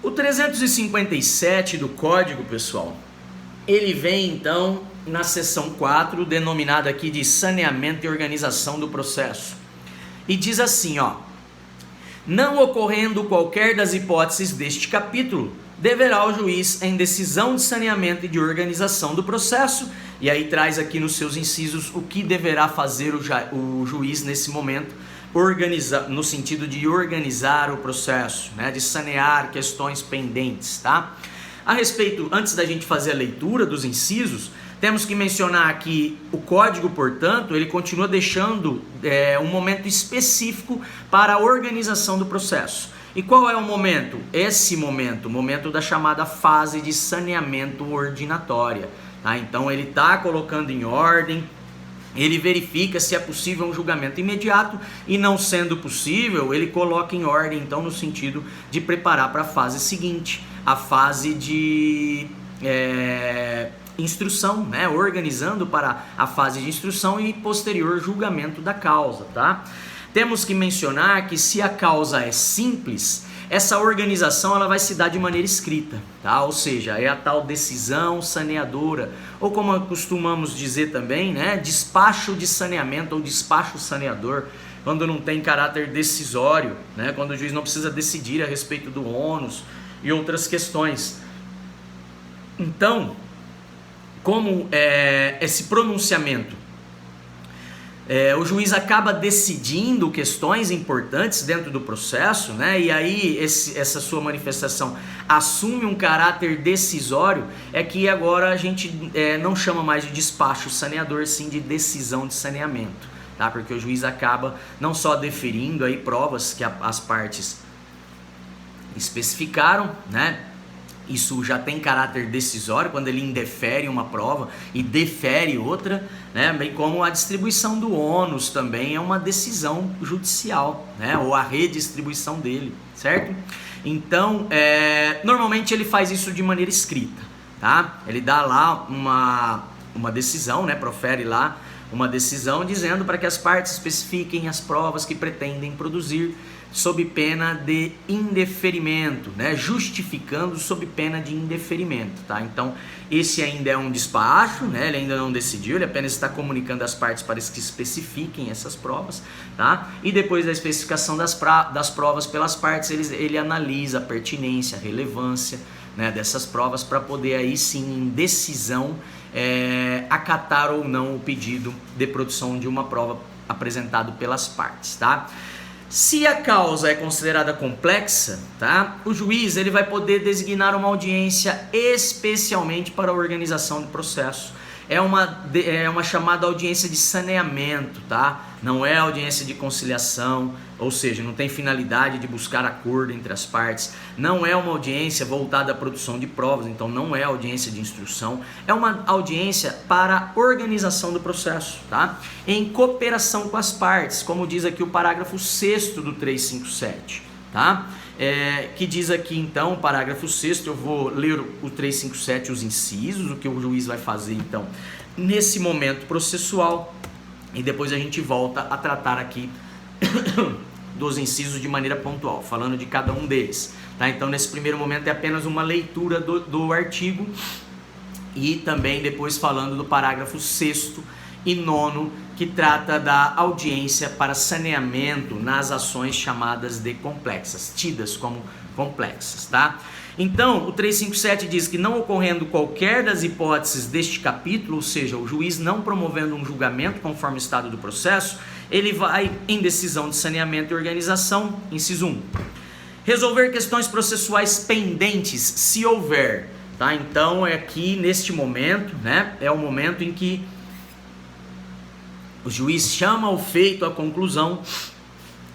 O 357 do Código, pessoal, ele vem então na seção 4, denominada aqui de saneamento e organização do processo. E diz assim, ó: não ocorrendo qualquer das hipóteses deste capítulo, deverá o juiz, em decisão de saneamento e de organização do processo, e aí traz aqui nos seus incisos o que deverá fazer o juiz nesse momento, no sentido de organizar o processo, né, de sanear questões pendentes, tá? A respeito, antes da gente fazer a leitura dos incisos, temos que mencionar que o código, portanto, ele continua deixando um momento específico para a organização do processo. E qual é o momento? Esse momento, o momento da chamada fase de saneamento ordinatória. Tá? Então ele está colocando em ordem, ele verifica se é possível um julgamento imediato e, não sendo possível, ele coloca em ordem, então, no sentido de preparar para a fase seguinte, a fase de instrução, né? Organizando para a fase de instrução e posterior julgamento da causa, tá? Temos que mencionar que, se a causa é simples, essa organização ela vai se dar de maneira escrita, tá? Ou seja, é a tal decisão saneadora, ou como costumamos dizer também, né? Despacho de saneamento ou despacho saneador, quando não tem caráter decisório, né? Quando o juiz não precisa decidir a respeito do ônus e outras questões. Então, como esse pronunciamento, o juiz acaba decidindo questões importantes dentro do processo, né? E aí essa sua manifestação assume um caráter decisório, é que agora a gente não chama mais de despacho saneador, sim de decisão de saneamento, tá? Porque o juiz acaba não só deferindo aí provas que as partes especificaram, né? Isso já tem caráter decisório quando ele indefere uma prova e defere outra, né? Bem como a distribuição do ônus também é uma decisão judicial, né? Ou a redistribuição dele, certo? Então, normalmente ele faz isso de maneira escrita, tá? Ele dá lá uma decisão, né? Profere lá uma decisão dizendo para que as partes especifiquem as provas que pretendem produzir, sob pena de indeferimento, né? Justificando sob pena de indeferimento, tá? Então, esse ainda é um despacho, né? Ele ainda não decidiu, ele apenas está comunicando às partes para que especifiquem essas provas, tá? E depois da especificação das provas pelas partes, ele analisa a pertinência, a relevância, né, dessas provas, para poder aí sim, em decisão, acatar ou não o pedido de produção de uma prova apresentado pelas partes, tá? Se a causa é considerada complexa, tá? O juiz ele vai poder designar uma audiência especialmente para a organização do processo. É uma chamada audiência de saneamento, tá? Não é audiência de conciliação, ou seja, não tem finalidade de buscar acordo entre as partes. Não é uma audiência voltada à produção de provas, então não é audiência de instrução. É uma audiência para a organização do processo, tá? Em cooperação com as partes, como diz aqui o parágrafo 6º do 357, tá? Que diz aqui então, o parágrafo 6º, eu vou ler o 357, os incisos, o que o juiz vai fazer então nesse momento processual, e depois a gente volta a tratar aqui dos incisos de maneira pontual, falando de cada um deles, tá? Então nesse primeiro momento é apenas uma leitura do artigo, e também depois falando do parágrafo 6º e 9º, que trata da audiência para saneamento nas ações chamadas de complexas, tidas como complexas, tá? Então, o 357 diz que, não ocorrendo qualquer das hipóteses deste capítulo, ou seja, o juiz não promovendo um julgamento conforme o estado do processo, ele vai, em decisão de saneamento e organização, inciso 1, resolver questões processuais pendentes, se houver, tá? Então, aqui neste momento, né, é o momento em que o juiz chama o feito à conclusão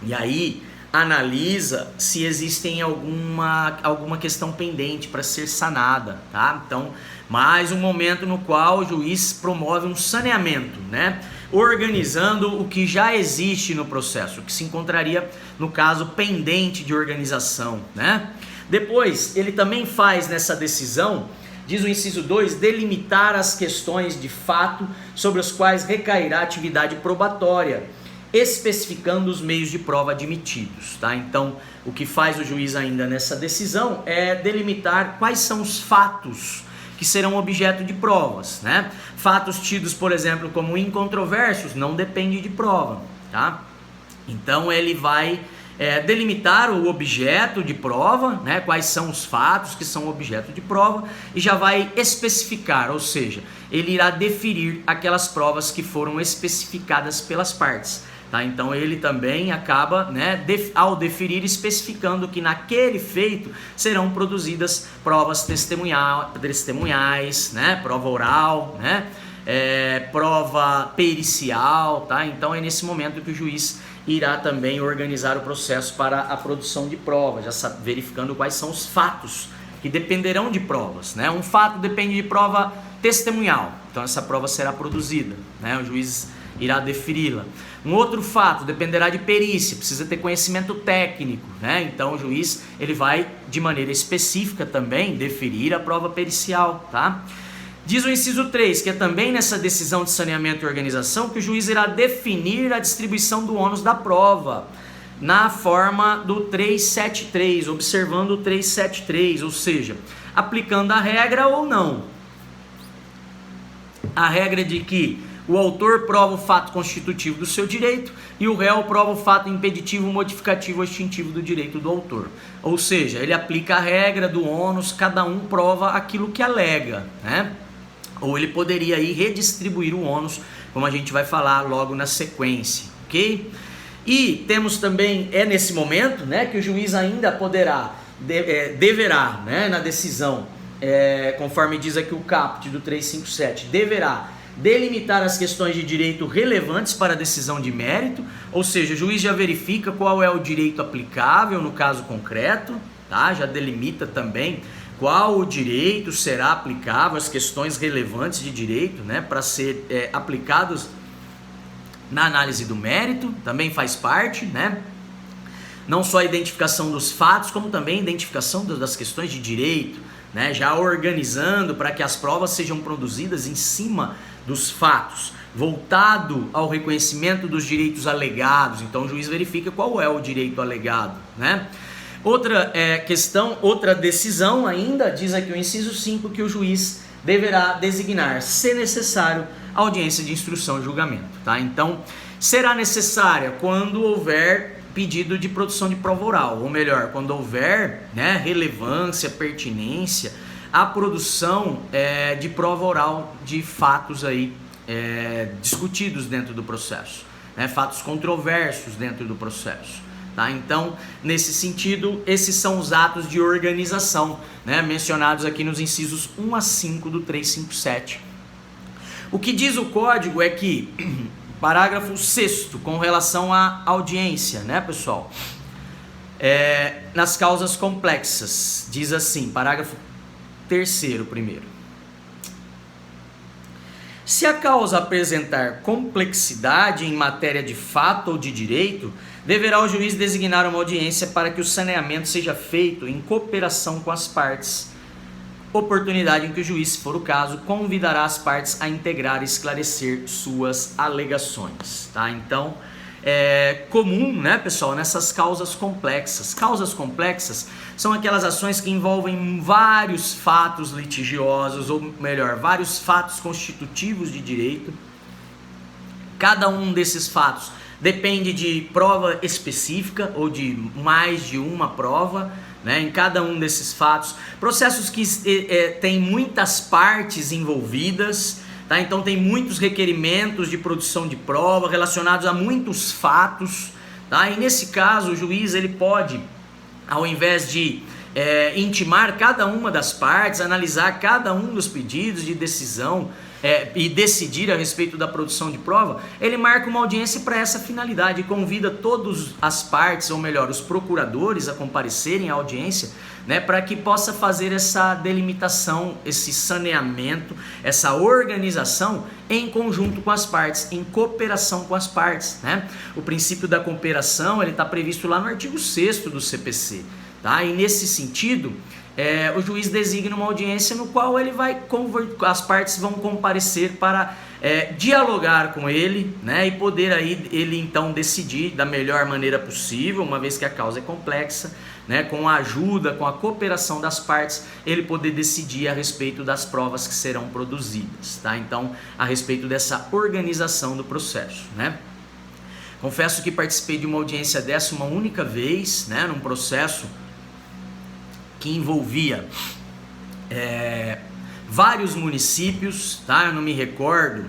e aí analisa se existem alguma questão pendente para ser sanada, tá? Então, mais um momento no qual o juiz promove um saneamento, né? Organizando o que já existe no processo, o que se encontraria, no caso, pendente de organização, né? Depois, ele também faz nessa decisão, diz o inciso 2, delimitar as questões de fato sobre as quais recairá a atividade probatória, especificando os meios de prova admitidos, tá? Então, o que faz o juiz ainda nessa decisão é delimitar quais são os fatos que serão objeto de provas, né? Fatos tidos, por exemplo, como incontroversos, não depende de prova, tá? Então, ele vai delimitar o objeto de prova, né? Quais são os fatos que são objeto de prova, e já vai especificar, ou seja, ele irá deferir aquelas provas que foram especificadas pelas partes. Tá? Então ele também acaba, né, ao deferir, especificando que naquele feito serão produzidas provas testemunhais, né, prova oral, né, prova pericial. Tá? Então é nesse momento que o juiz irá também organizar o processo para a produção de provas, já verificando quais são os fatos que dependerão de provas. Né? Um fato depende de prova testemunhal, então essa prova será produzida, né? O juiz irá deferi-la. Um outro fato dependerá de perícia, precisa ter conhecimento técnico, né? Então o juiz ele vai de maneira específica também deferir a prova pericial, tá? Diz o inciso 3, que é também nessa decisão de saneamento e organização que o juiz irá definir a distribuição do ônus da prova na forma do 373, observando o 373, ou seja, aplicando a regra ou não. A regra de que o autor prova o fato constitutivo do seu direito e o réu prova o fato impeditivo, modificativo ou extintivo do direito do autor. Ou seja, ele aplica a regra do ônus, cada um prova aquilo que alega, né? Ou ele poderia aí redistribuir o ônus, como a gente vai falar logo na sequência, ok? E temos também, nesse momento, né, que o juiz ainda deverá, né, na decisão, conforme diz aqui o caput do 357, deverá delimitar as questões de direito relevantes para a decisão de mérito, ou seja, o juiz já verifica qual é o direito aplicável no caso concreto, tá? Já delimita também qual o direito será aplicável, as questões relevantes de direito, né, para ser aplicados na análise do mérito, também faz parte, né? Não só a identificação dos fatos, como também a identificação das questões de direito, né? Já organizando para que as provas sejam produzidas em cima dos fatos, voltado ao reconhecimento dos direitos alegados. Então o juiz verifica qual é o direito alegado, né? Outra questão, outra decisão ainda, diz aqui o inciso 5, que o juiz deverá designar, se necessário, audiência de instrução e julgamento, tá? Então, será necessária quando houver pedido de produção de prova oral, ou melhor, quando houver, né, relevância, pertinência, a produção de prova oral de fatos aí discutidos dentro do processo, né, fatos controversos dentro do processo. Tá? Então, nesse sentido, esses são os atos de organização, né, mencionados aqui nos incisos 1 a 5 do 357. O que diz o código é que, parágrafo 6º, com relação à audiência, né, pessoal? Nas causas complexas, diz assim, parágrafo 3º primeiro. Se a causa apresentar complexidade em matéria de fato ou de direito, deverá o juiz designar uma audiência para que o saneamento seja feito em cooperação com as partes. Oportunidade em que o juiz, se for o caso, convidará as partes a integrar e esclarecer suas alegações. Tá? Então, é comum, né, pessoal, nessas causas complexas. Causas complexas são aquelas ações que envolvem vários fatos litigiosos, ou melhor, vários fatos constitutivos de direito. Cada um desses fatos depende de prova específica ou de mais de uma prova, né, em cada um desses fatos. Processos que têm muitas partes envolvidas, tá? Então tem muitos requerimentos de produção de prova relacionados a muitos fatos. Tá? E nesse caso o juiz ele pode, ao invés de intimar cada uma das partes, analisar cada um dos pedidos de decisão, e decidir a respeito da produção de prova, ele marca uma audiência para essa finalidade e convida todas as partes, ou melhor, os procuradores a comparecerem à audiência, né, para que possa fazer essa delimitação, esse saneamento, essa organização em conjunto com as partes, em cooperação com as partes, né? O princípio da cooperação ele está previsto lá no artigo 6º do CPC. Tá? E nesse sentido, o juiz designa uma audiência no qual ele as partes vão comparecer para dialogar com ele, né, e poder aí ele então decidir da melhor maneira possível, uma vez que a causa é complexa, né, com a ajuda, com a cooperação das partes, ele poder decidir a respeito das provas que serão produzidas, tá? Então, a respeito dessa organização do processo, né? Confesso que participei de uma audiência dessa uma única vez, né, num processo que envolvia vários municípios, tá? Eu não me recordo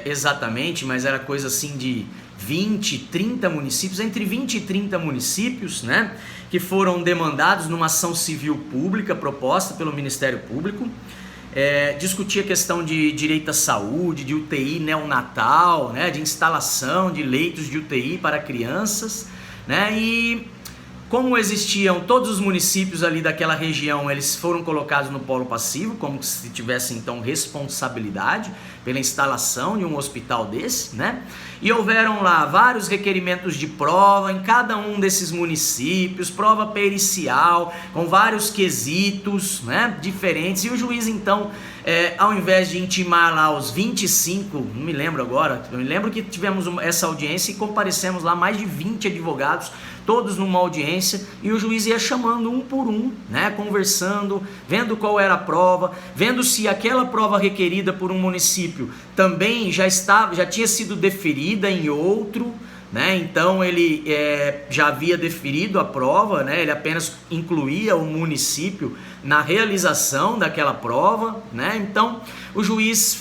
exatamente, mas era coisa assim de 20, 30 municípios, entre 20 e 30 municípios, né? Que foram demandados numa ação civil pública proposta pelo Ministério Público. Discutia a questão de direito à saúde, de UTI neonatal, né? De instalação de leitos de UTI para crianças, né? E como existiam todos os municípios ali daquela região, eles foram colocados no polo passivo, como se tivessem então responsabilidade pela instalação de um hospital desse, né? E houveram lá vários requerimentos de prova em cada um desses municípios, prova pericial, com vários quesitos, né, diferentes, e o juiz então, ao invés de intimar lá os 25, não me lembro agora, eu me lembro que tivemos essa audiência e comparecemos lá mais de 20 advogados, todos numa audiência, e o juiz ia chamando um por um, né, conversando, vendo qual era a prova, vendo se aquela prova requerida por um município também já tinha sido deferida em outro, né? Então ele já havia deferido a prova, né? Ele apenas incluía o município na realização daquela prova, né? Então o juiz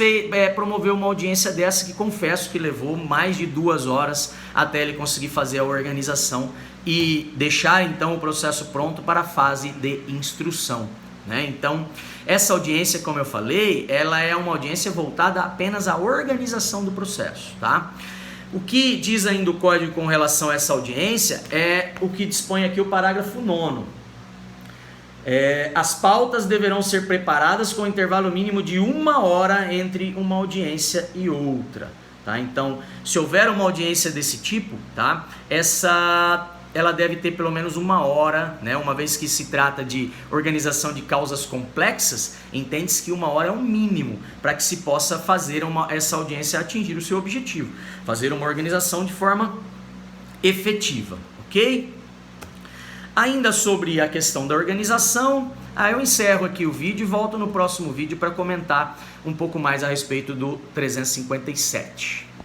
promoveu uma audiência dessa que confesso que levou mais de 2 horas até ele conseguir fazer a organização e deixar então o processo pronto para a fase de instrução, né? Então essa audiência, como eu falei, ela é uma audiência voltada apenas à organização do processo, tá? O que diz ainda o código com relação a essa audiência é o que dispõe aqui o parágrafo 9º. As pautas deverão ser preparadas com intervalo mínimo de 1 hora entre uma audiência e outra, tá? Então, se houver uma audiência desse tipo, tá? Ela deve ter pelo menos 1 hora, né? Uma vez que se trata de organização de causas complexas, entende-se que 1 hora é o mínimo para que se possa fazer essa audiência atingir o seu objetivo, fazer uma organização de forma efetiva, ok? Ainda sobre a questão da organização, eu encerro aqui o vídeo e volto no próximo vídeo para comentar um pouco mais a respeito do 357.